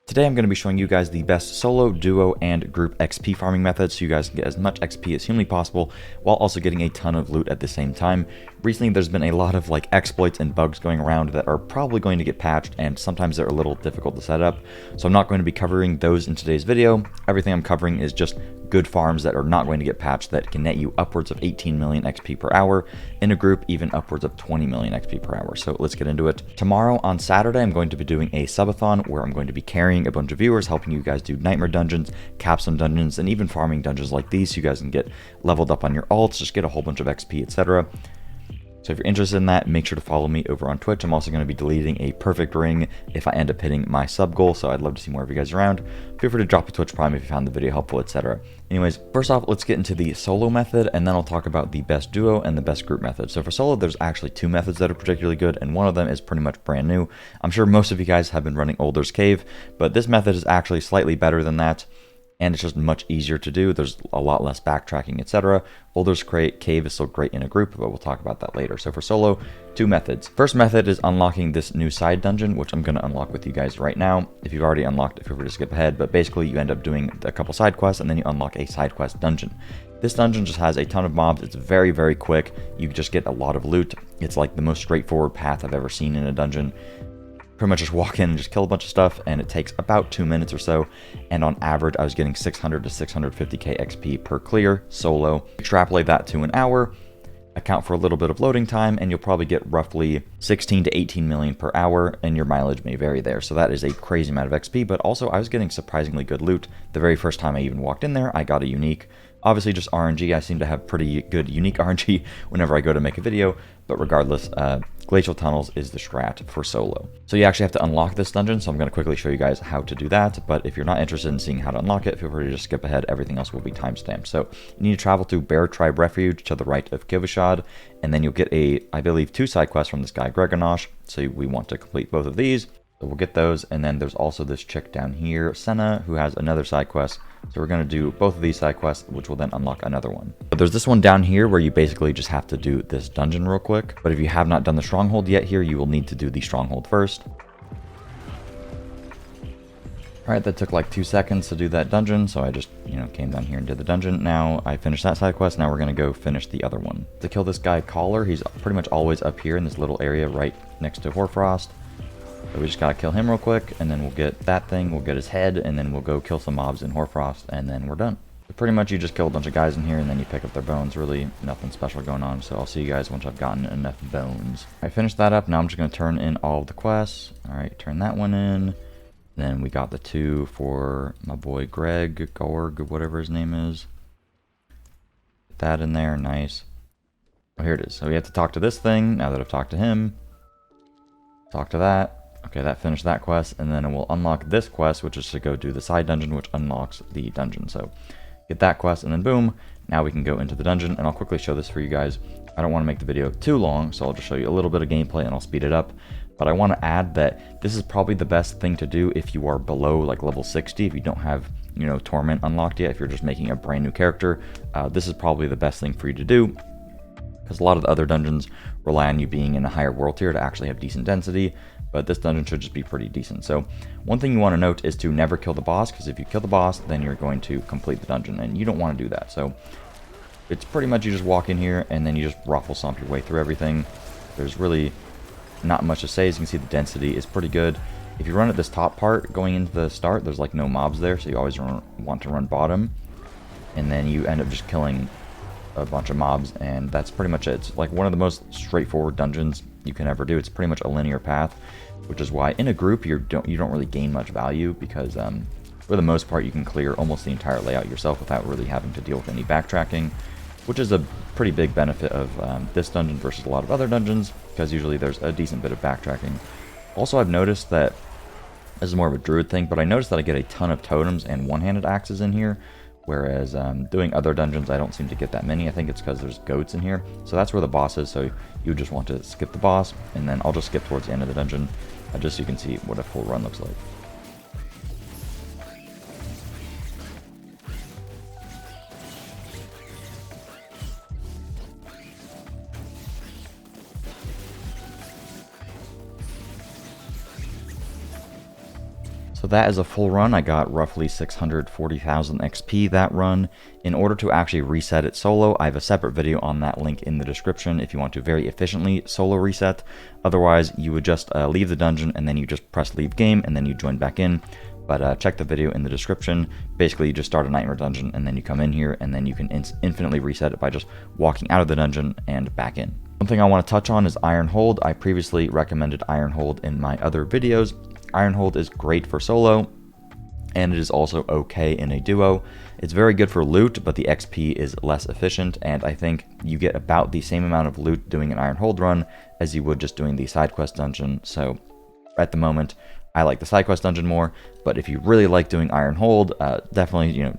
Today I'm going to be showing you guys the best solo, duo, and group XP farming methods so you guys can get as much XP as humanly possible while also getting a ton of loot at the same time. Recently there's been a lot of exploits and bugs going around that are probably going to get patched, and sometimes they're a little difficult to set up, so I'm not going to be covering those in today's video. Everything I'm covering is just good farms that are not going to get patched that can net you upwards of 18 million XP per hour, in a group even upwards of 20 million XP per hour. So let's get into it. Tomorrow on Saturday I'm going to be doing a subathon where I'm going to be carrying a bunch of viewers, helping you guys do nightmare dungeons, capstone dungeons, and even farming dungeons like these so you guys can get leveled up on your alts, just get a whole bunch of XP, etc. So if you're interested in that, make sure to follow me over on Twitch. I'm also going to be deleting a perfect ring if I end up hitting my sub goal, so I'd love to see more of you guys around. Feel free to drop a Twitch Prime if you found the video helpful, etc. Anyways, first off, let's get into the solo method, and then I'll talk about the best duo and the best group method. So for solo, there's actually two methods that are particularly good, and one of them is pretty much brand new. I'm sure most of you guys have been running Older's Cave, but this method is actually slightly better than that, and it's just much easier to do. There's a lot less backtracking, etc. Older's Cave is still great in a group, but we'll talk about that later. So for solo, two methods. First method is unlocking this new side dungeon, which I'm going to unlock with you guys right now. If you've already unlocked it, feel free to skip ahead, but basically you end up doing a couple side quests and then you unlock a side quest dungeon. This dungeon just has a ton of mobs. It's very, very quick. You just get a lot of loot. It's like the most straightforward path I've ever seen in a dungeon. Pretty much just walk in and just kill a bunch of stuff, and it takes about 2 minutes or so, and on average I was getting 600 to 650k XP per clear solo. Extrapolate that to an hour, account for a little bit of loading time, and you'll probably get roughly 16 to 18 million per hour, and your mileage may vary there. So that is a crazy amount of XP, but also I was getting surprisingly good loot. The very first time I even walked in there, I got a unique. Obviously just RNG, I seem to have pretty good unique RNG whenever I go to make a video, but regardless, Glacial Tunnels is the strat for solo. So you actually have to unlock this dungeon, so I'm going to quickly show you guys how to do that, but if you're not interested in seeing how to unlock it, feel free to just skip ahead. Everything else will be timestamped. So you need to travel to Bear Tribe Refuge to the right of Kivishad, and then you'll get I believe, 2 side quests from this guy, Gregonosh, so we want to complete both of these. So we'll get those, and then there's also this chick down here, Senna, who has another side quest. So we're going to do both of these side quests, which will then unlock another one. But there's this one down here where you basically just have to do this dungeon real quick. But if you have not done the stronghold yet here, you will need to do the stronghold first. Alright, that took like 2 seconds to do that dungeon, so I just, came down here and did the dungeon. Now I finished that side quest, now we're going to go finish the other one. To kill this guy, Collar, he's pretty much always up here in this little area right next to Hoarfrost. So we just gotta kill him real quick, and then we'll get that thing, we'll get his head, and then we'll go kill some mobs in Hoarfrost, and then we're done. So pretty much you just kill a bunch of guys in here, and then you pick up their bones. Really nothing special going on, so I'll see you guys once I've gotten enough bones. I finished that up, now I'm just gonna turn in all of the quests. Alright, turn that one in. Then we got the 2 for my boy Gorg, whatever his name is. Get that in there, nice. Oh, here it is. So we have to talk to this thing, now that I've talked to him. Talk to that. Okay, that finished that quest, and then it will unlock this quest, which is to go do the side dungeon, which unlocks the dungeon. So get that quest, and then boom, now we can go into the dungeon, and I'll quickly show this for you guys. I don't want to make the video too long, so I'll just show you a little bit of gameplay, and I'll speed it up. But I want to add that this is probably the best thing to do if you are below level 60, if you don't have, Torment unlocked yet, if you're just making a brand new character. This is probably the best thing for you to do, because a lot of the other dungeons rely on you being in a higher world tier to actually have decent density, but this dungeon should just be pretty decent. So one thing you want to note is to never kill the boss, because if you kill the boss, then you're going to complete the dungeon, and you don't want to do that. So it's pretty much you just walk in here, and then you just raffle stomp your way through everything. There's really not much to say. As you can see, the density is pretty good. If you run at this top part going into the start, there's no mobs there, so you always want to run bottom, and then you end up just killing a bunch of mobs, and that's pretty much it. It's one of the most straightforward dungeons you can ever do. It's pretty much a linear path, which is why in a group you don't really gain much value, because for the most part you can clear almost the entire layout yourself without really having to deal with any backtracking, which is a pretty big benefit of this dungeon versus a lot of other dungeons, because usually there's a decent bit of backtracking. Also, I've noticed that this is more of a druid thing, but I noticed that I get a ton of totems and one-handed axes in here, whereas doing other dungeons I don't seem to get that many. I think it's because there's goats in here. So that's where the boss is, so you just want to skip the boss, and then I'll just skip towards the end of the dungeon, just so you can see what a full run looks like. So So that is a full run. I got roughly 640,000 XP that run. In order to actually reset it solo, I have a separate video on that, link in the description if you want to very efficiently solo reset. Otherwise, you would just leave the dungeon and then you just press leave game and then you join back in. But check the video in the description. Basically, you just start a nightmare dungeon and then you come in here and then you can infinitely reset it by just walking out of the dungeon and back in. One thing I want to touch on is Iron Hold. I previously recommended Iron Hold in my other videos. Iron Hold is great for solo, and it is also okay in a duo. It's very good for loot, but the XP is less efficient, and I think you get about the same amount of loot doing an Iron Hold run as you would just doing the side quest dungeon. So at the moment, I like the side quest dungeon more, but if you really like doing Iron Hold, definitely,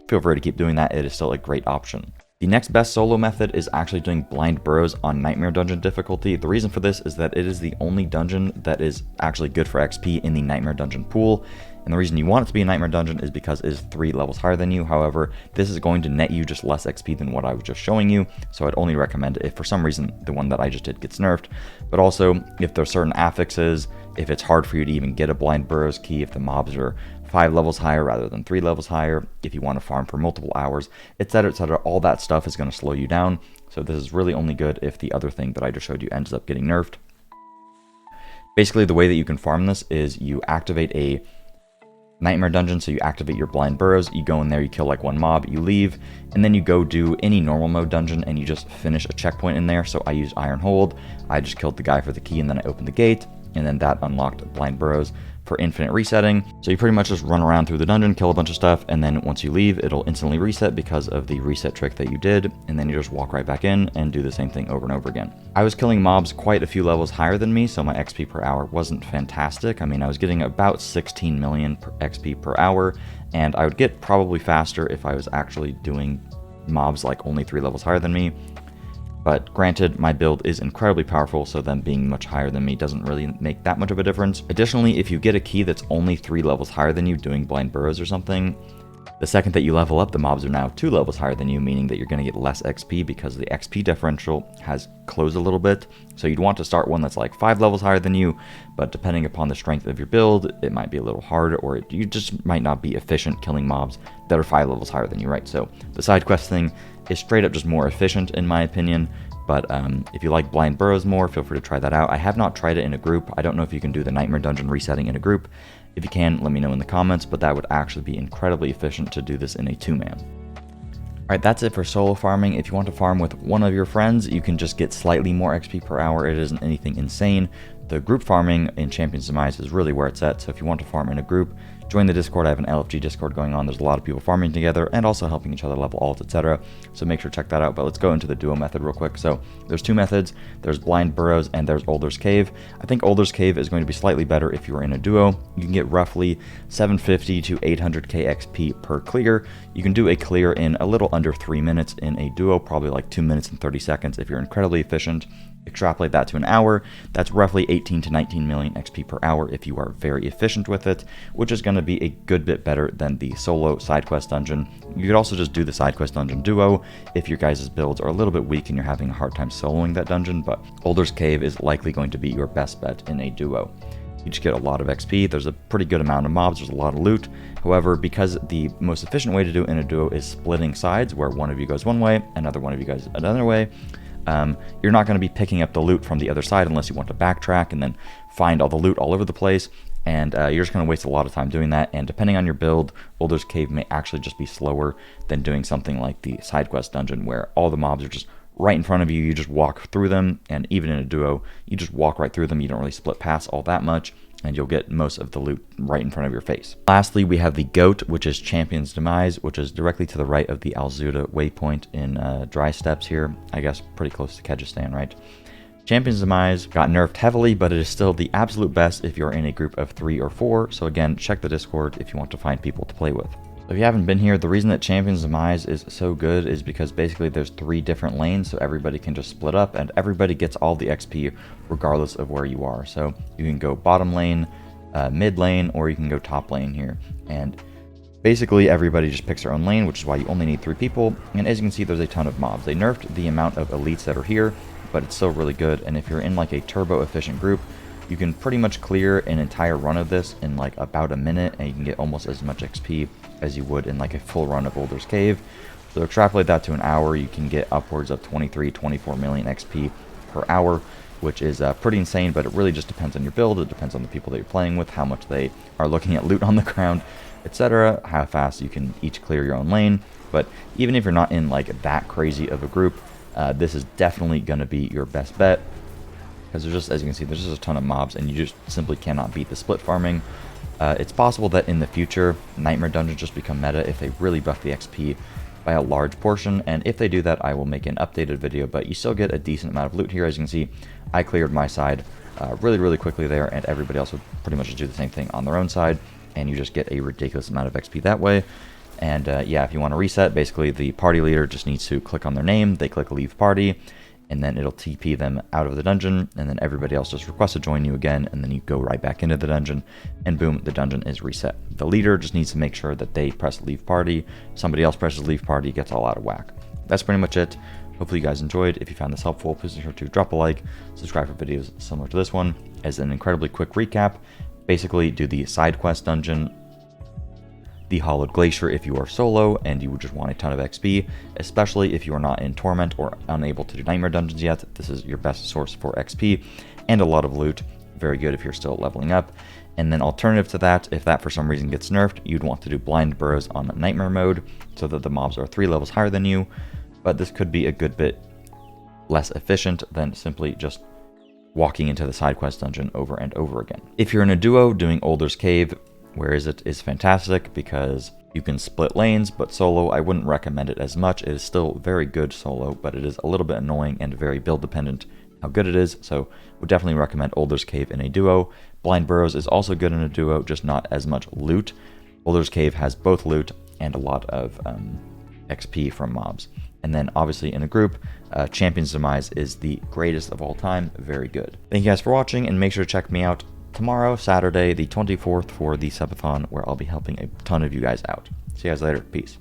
feel free to keep doing that. It is still a great option. The next best solo method is actually doing Blind Burrows on Nightmare Dungeon difficulty. The reason for this is that it is the only dungeon that is actually good for XP in the Nightmare Dungeon pool. And the reason you want it to be a Nightmare Dungeon is because it is 3 levels higher than you. However, this is going to net you just less XP than what I was just showing you. So I'd only recommend it if for some reason the one that I just did gets nerfed. But also, if there are certain affixes, if it's hard for you to even get a Blind Burrows key, if the mobs are 5 levels higher rather than 3 levels higher, if you want to farm for multiple hours, etc., etc., all that stuff is going to slow you down. So this is really only good if the other thing that I just showed you ends up getting nerfed. Basically, the way that you can farm this is you activate a Nightmare Dungeon, so you activate your Blind Burrows, you go in there, you kill like one mob, you leave, and then you go do any normal mode dungeon and you just finish a checkpoint in there. So I used Iron Hold, I just killed the guy for the key and then I opened the gate, and then that unlocked Blind Burrows for infinite resetting. So you pretty much just run around through the dungeon, kill a bunch of stuff, and then once you leave, it'll instantly reset because of the reset trick that you did, and then you just walk right back in and do the same thing over and over again. I was killing mobs quite a few levels higher than me, so my XP per hour wasn't fantastic. I mean, I was getting about 16 million XP per hour, and I would get probably faster if I was actually doing mobs like only 3 levels higher than me. But granted, my build is incredibly powerful, so them being much higher than me doesn't really make that much of a difference. Additionally, if you get a key that's only 3 levels higher than you doing Blind Burrows or something, the second that you level up, the mobs are now 2 levels higher than you, meaning that you're going to get less XP because the XP differential has closed a little bit. So you'd want to start one that's like 5 levels higher than you, but depending upon the strength of your build, it might be a little harder, or you just might not be efficient killing mobs that are 5 levels higher than you, right? So the side quest thing is straight up just more efficient in my opinion. But if you like Blind Burrows more, feel free to try that out. I have not tried it in a group. I don't know if you can do the Nightmare Dungeon resetting in a group. If you can, let me know in the comments, but that would actually be incredibly efficient to do this in a 2-man. Alright, that's it for solo farming. If you want to farm with one of your friends, you can just get slightly more XP per hour. It isn't anything insane. The group farming in Champions Demise is really where it's at, so if you want to farm in a group, join the Discord. I have an LFG Discord going on. There's a lot of people farming together and also helping each other level alt, etc. So make sure to check that out. But let's go into the duo method real quick. So there's 2 methods. There's Blind Burrows and there's Older's Cave. I think Older's Cave is going to be slightly better if you are in a duo. You can get roughly 750 to 800k XP per clear. You can do a clear in a little under 3 minutes in a duo, probably like 2 minutes and 30 seconds if you're incredibly efficient. Extrapolate that to an hour, that's roughly 18 to 19 million XP per hour if you are very efficient with it, which is going to be a good bit better than the solo side quest dungeon. You could also just do the side quest dungeon duo if your guys' builds are a little bit weak and you're having a hard time soloing that dungeon, but Older's Cave is likely going to be your best bet in a duo. You just get a lot of XP, there's a pretty good amount of mobs, there's a lot of loot. However, because the most efficient way to do it in a duo is splitting sides, where one of you goes one way, another one of you goes another way, you're not going to be picking up the loot from the other side unless you want to backtrack and then find all the loot all over the place, and you're just going to waste a lot of time doing that. And depending on your build, Older's Cave may actually just be slower than doing something like the side quest dungeon, where all the mobs are just right in front of you, you just walk through them, and even in a duo, you just walk right through them, you don't really split paths all that much, and you'll get most of the loot right in front of your face. Lastly, we have the GOAT, which is Champion's Demise, which is directly to the right of the Alzuda waypoint in Dry Steppes here, I guess pretty close to Kyrgyzstan, right? Champion's Demise got nerfed heavily, but it is still the absolute best if you're in a group of 3 or 4, so again, check the Discord if you want to find people to play with. If you haven't been here, the reason that Champion's Demise is so good is because basically there's 3 different lanes, so everybody can just split up and everybody gets all the XP regardless of where you are. So you can go bottom lane, mid lane, or you can go top lane here. And basically everybody just picks their own lane, which is why you only need 3 people. And as you can see, there's a ton of mobs. They nerfed the amount of elites that are here, but it's still really good. And if you're in like a turbo efficient group, You can pretty much clear an entire run of this in like about a minute, and you can get almost as much XP as you would in like a full run of Boulder's Cave. So extrapolate that to an hour, you can get upwards of 23-24 million XP per hour, which is pretty insane, but it really just depends on your build. It depends on the people that you're playing with, how much they are looking at loot on the ground, etc., how fast you can each clear your own lane. But even if you're not in like that crazy of a group, this is definitely going to be your best bet, because there's just, as you can see, there's just a ton of mobs, and you just simply cannot beat the split farming. It's possible that in the future, Nightmare Dungeons just become meta if they really buff the XP by a large portion, and if they do that, I will make an updated video, but you still get a decent amount of loot here. As you can see, I cleared my side really quickly there, and everybody else would pretty much just do the same thing on their own side, and you just get a ridiculous amount of XP that way. And yeah, if you want to reset, basically the party leader just needs to click on their name, they click leave party, and then it'll TP them out of the dungeon, and then everybody else just requests to join you again, and then you go right back into the dungeon, and boom, the dungeon is reset. The leader just needs to make sure that they press leave party, somebody else presses leave party, gets all out of whack. That's pretty much it. Hopefully you guys enjoyed. If you found this helpful, please be sure to drop a like, subscribe for videos similar to this one. As an incredibly quick recap, basically do the side quest dungeon, the Hollowed Glacier if you are solo and you just want a ton of XP, especially if you are not in Torment or unable to do Nightmare Dungeons yet. This is your best source for XP and a lot of loot. Very good if you're still leveling up. And then alternative to that, if that for some reason gets nerfed, you'd want to do Blind Burrows on Nightmare mode so that the mobs are 3 levels higher than you. But this could be a good bit less efficient than simply just walking into the side quest dungeon over and over again. If you're in a duo, doing Boulder's Cave, Where Is It is fantastic because you can split lanes, but solo I wouldn't recommend it as much. It is still very good solo, but it is a little bit annoying and very build dependent how good it is, so would definitely recommend Boulder's Cave in a duo. Blind Burrows is also good in a duo, just not as much loot. Boulder's Cave has both loot and a lot of XP from mobs. And then obviously in a group, Champion's Demise is the greatest of all time, very good. Thank you guys for watching, and make sure to check me out tomorrow, Saturday, the 24th, for the subathon, where I'll be helping a ton of you guys out. See you guys later. Peace.